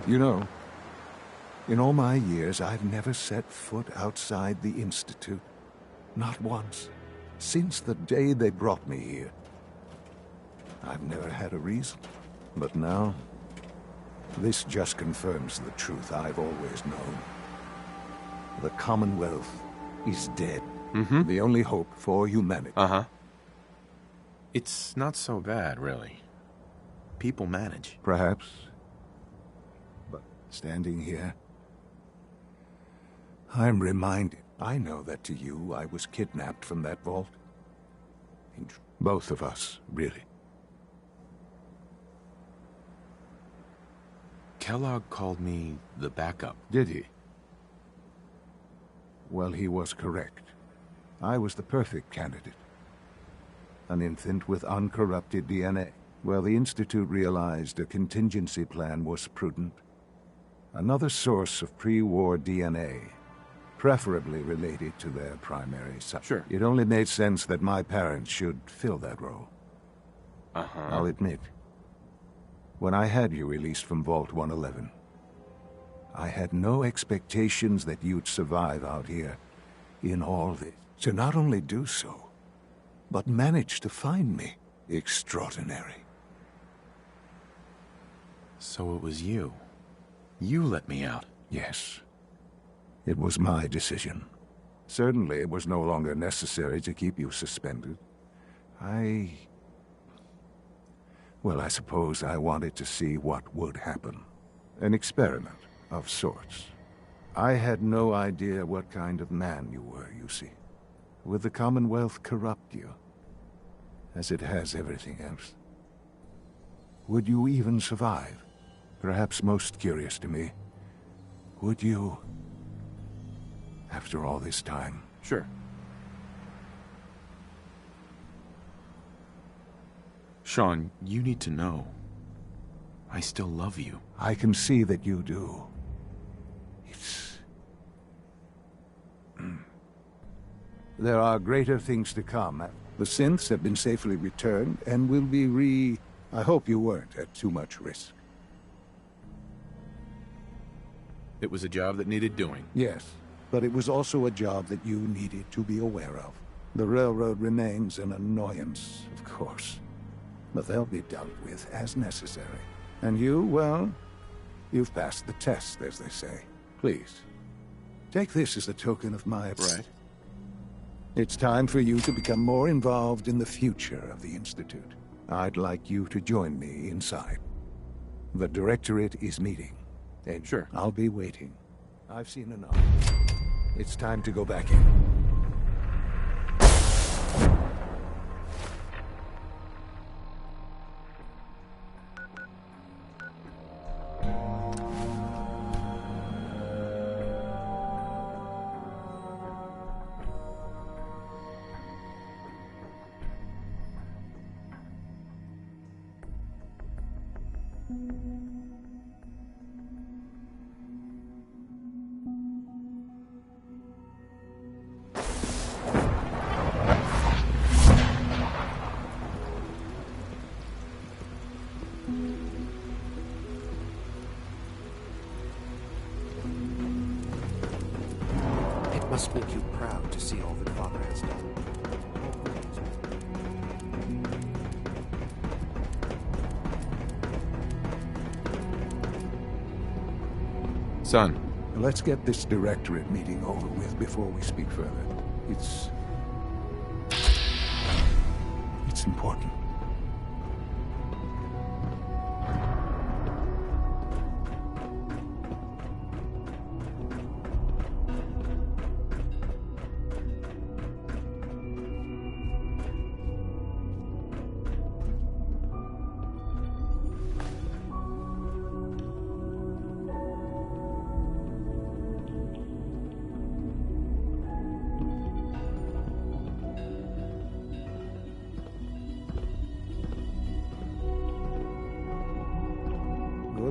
You know, in all my years, I've never set foot outside the Institute. Not once. Since the day they brought me here. I've never had a reason. But now, this just confirms the truth I've always known. The Commonwealth is dead. The only hope for humanity. It's not so bad, really. People manage. Perhaps. But standing here, I'm reminded. I know that to you, I was kidnapped from that vault. Both of us, really. Kellogg called me the backup. Did he? Well, he was correct. I was the perfect candidate. An infant with uncorrupted DNA. Well, the Institute realized a contingency plan was prudent. Another source of pre-war DNA, preferably related to their primary subject. Sure. It only made sense that my parents should fill that role. I'll admit, when I had you released from Vault 111, I had no expectations that you'd survive out here in all this. To not only do so, but manage to find me. Extraordinary. So it was you. You let me out. Yes. It was my decision. Certainly it was no longer necessary to keep you suspended. Well, I suppose I wanted to see what would happen. An experiment of sorts. I had no idea what kind of man you were, you see. Would the Commonwealth corrupt you, as it has everything else? Would you even survive? Perhaps most curious to me, would you, after all this time? Sure. Sean, you need to know. I still love you. I can see that you do. There are greater things to come. The synths have been safely returned and will be I hope you weren't at too much risk. It was a job that needed doing. Yes, but it was also a job that you needed to be aware of. The railroad remains an annoyance, of course, but they'll be dealt with as necessary. And you, well, you've passed the test, as they say. Please, take this as a token of my... Right. It's time for you to become more involved in the future of the Institute. I'd like you to join me inside. The Directorate is meeting. And sure, I'll be waiting. I've seen enough. It's time to go back in. It must make you proud to see all that Father has done. Son. Let's get this Directorate meeting over with before we speak further. It's important.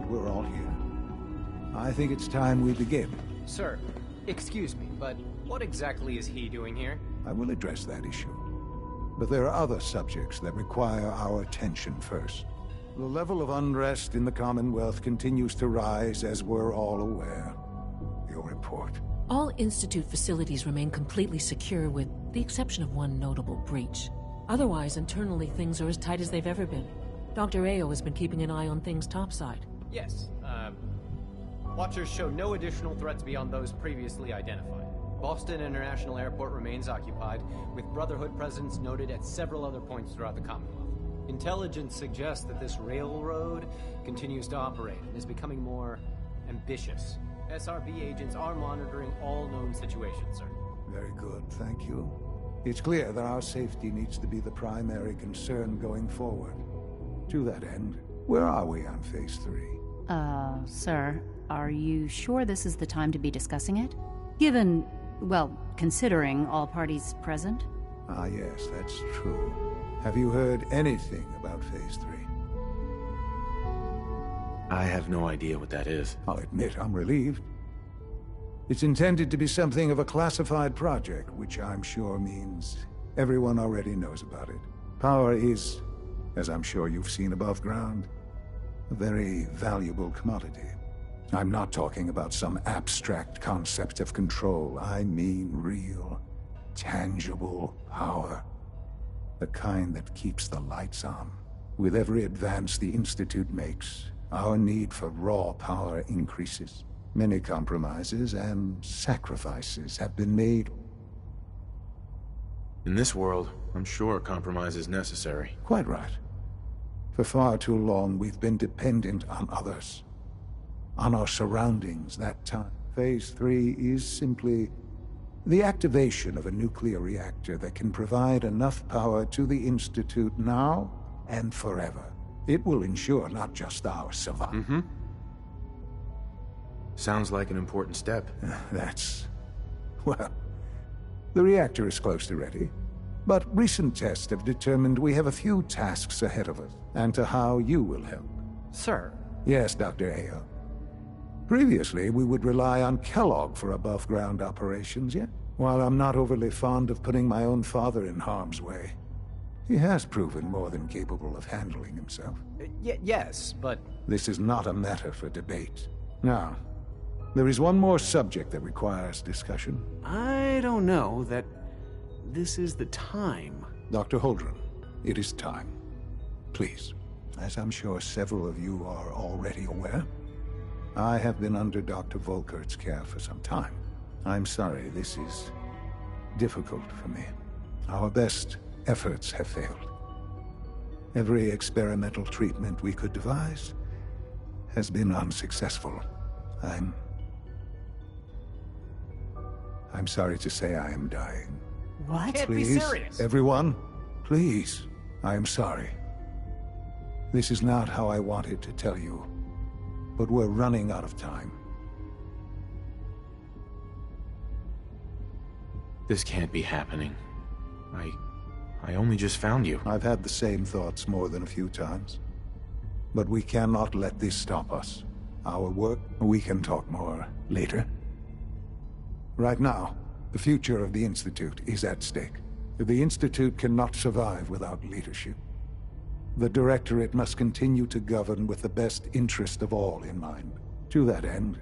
We're all here. I think it's time we begin. Sir, excuse me, but what exactly is he doing here? I will address that issue. But there are other subjects that require our attention first. The level of unrest in the Commonwealth continues to rise, as we're all aware. Your report. All Institute facilities remain completely secure with the exception of one notable breach. Otherwise, internally, things are as tight as they've ever been. Dr. Ao has been keeping an eye on things topside. Yes, Watchers show no additional threats beyond those previously identified. Boston International Airport remains occupied, with Brotherhood presence noted at several other points throughout the Commonwealth. Intelligence suggests that this railroad continues to operate and is becoming more ambitious. SRB agents are monitoring all known situations, sir. Very good, thank you. It's clear that our safety needs to be the primary concern going forward. To that end, where are we on Phase 3? Sir, are you sure this is the time to be discussing it? Given, well, considering all parties present? Ah, yes, that's true. Have you heard anything about Phase 3? I have no idea what that is. I'll admit I'm relieved. It's intended to be something of a classified project, which I'm sure means everyone already knows about it. Power is, as I'm sure you've seen above ground, a very valuable commodity. I'm not talking about some abstract concept of control. I mean real, tangible power. The kind that keeps the lights on. With every advance the Institute makes, our need for raw power increases. Many compromises and sacrifices have been made. In this world, I'm sure compromise is necessary. Quite right. For far too long, we've been dependent on others. On our surroundings that time. Phase 3 is simply the activation of a nuclear reactor that can provide enough power to the Institute now and forever. It will ensure not just our survival. Sounds like an important step. Well, the reactor is close to ready. But recent tests have determined we have a few tasks ahead of us, and to how you will help. Sir. Yes, Dr. Ao. Previously, we would rely on Kellogg for above-ground operations, yet while I'm not overly fond of putting my own father in harm's way, he has proven more than capable of handling himself. Yes, but... This is not a matter for debate. Now, there is one more subject that requires discussion. I don't know that this is the time. Dr. Holdren, it is time. Please, as I'm sure several of you are already aware, I have been under Dr. Volkert's care for some time. I'm sorry, this is difficult for me. Our best efforts have failed. Every experimental treatment we could devise has been unsuccessful. I'm sorry to say I am dying. What? Can't Please, be serious. everyone, please, I am sorry. This is not how I wanted to tell you, but we're running out of time. This can't be happening. I only just found you. I've had the same thoughts more than a few times. But we cannot let this stop us. Our work, we can talk more later. Right now, the future of the Institute is at stake. The Institute cannot survive without leadership. The Directorate must continue to govern with the best interest of all in mind. To that end,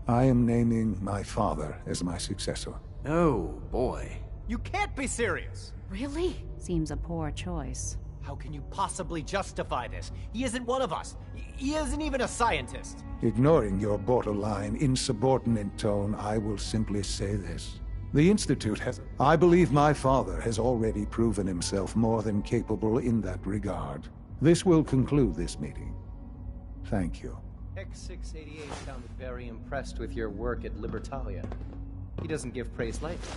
I am naming my father as my successor. Oh, boy. You can't be serious! Really? Seems a poor choice. How can you possibly justify this? He isn't one of us. He isn't even a scientist. Ignoring your borderline, insubordinate tone, I will simply say this. The Institute has... I believe my father has already proven himself more than capable in that regard. This will conclude this meeting. Thank you. X688 sounded very impressed with your work at Libertalia. He doesn't give praise lightly.